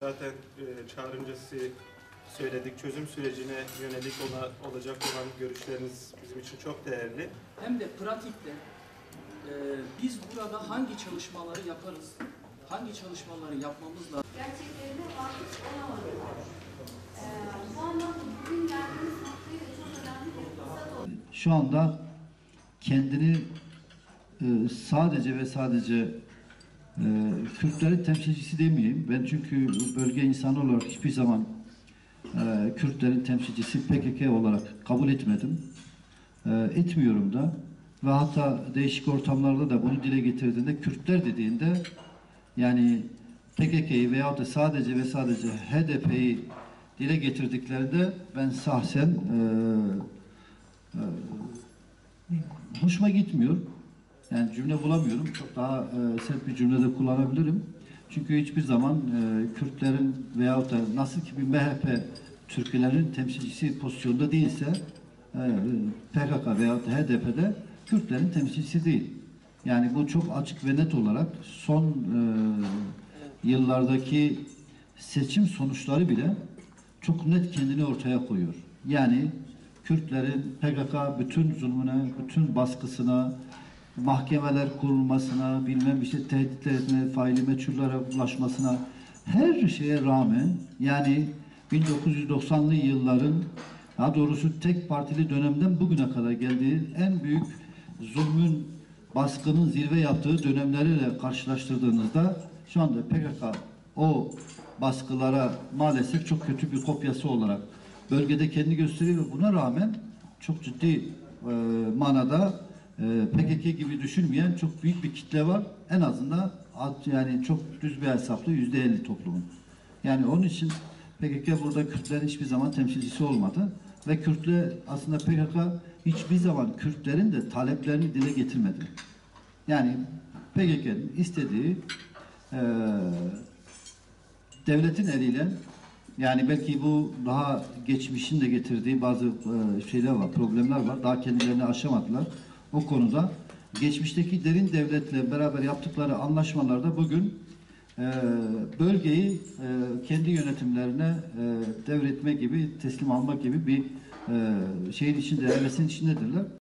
Zaten çağrınca sizi söyledik. Çözüm sürecine yönelik olacak olan görüşleriniz bizim için çok değerli. Hem de pratikte biz burada hangi çalışmaları yaparız, hangi çalışmaları yapmamız lazım? Gerçeklerine vakıf olamadılar. Bu anlamda bugün geldiğimiz noktayı da çok önemli bir fırsat oldu. Şu anda kendini sadece ve sadece Kürtlerin temsilcisi demeyeyim. Ben çünkü bölge insanı olarak hiçbir zaman Kürtlerin temsilcisi PKK olarak kabul etmedim. Etmiyorum da. Ve hatta değişik ortamlarda da bunu dile getirdiğinde, Kürtler dediğinde yani PKK'yı veyahut da sadece ve sadece HDP'yi dile getirdiklerinde ben şahsen hoşuma gitmiyor. Yani cümle bulamıyorum. Çok daha sert bir cümlede kullanabilirim. Çünkü hiçbir zaman Kürtlerin veyahut da nasıl ki bir MHP Türklerin temsilcisi pozisyonda değilse PKK veyahut da HDP'de Kürtlerin temsilcisi değil. Yani bu çok açık ve net olarak son yıllardaki seçim sonuçları bile çok net kendini ortaya koyuyor. Yani Kürtlerin PKK bütün zulmüne, bütün baskısına, mahkemeler kurulmasına, bilmem işte tehditler etme, faili meçhullere ulaşmasına, her şeye rağmen yani 1990'lı yılların, daha doğrusu tek partili dönemden bugüne kadar geldiği en büyük zulmün, baskının zirve yaptığı dönemleriyle karşılaştırdığınızda şu anda PKK o baskılara maalesef çok kötü bir kopyası olarak bölgede kendini gösteriyor. Buna rağmen çok ciddi manada PKK gibi düşünmeyen çok büyük bir kitle var. En azından yani çok düz bir hesaplı %50 toplumun. Yani onun için PKK burada Kürtlerin hiçbir zaman temsilcisi olmadı. Ve Kürtler aslında PKK hiçbir zaman Kürtlerin de taleplerini dile getirmedi. Yani PKK'nın istediği devletin eliyle, yani belki bu daha geçmişin de getirdiği bazı şeyler var, problemler var. Daha kendilerini aşamadılar. O konuda geçmişteki derin devletle beraber yaptıkları anlaşmalarda bugün bölgeyi kendi yönetimlerine devretme gibi, teslim almak gibi bir şeyin içinde, hevesin içindedirler.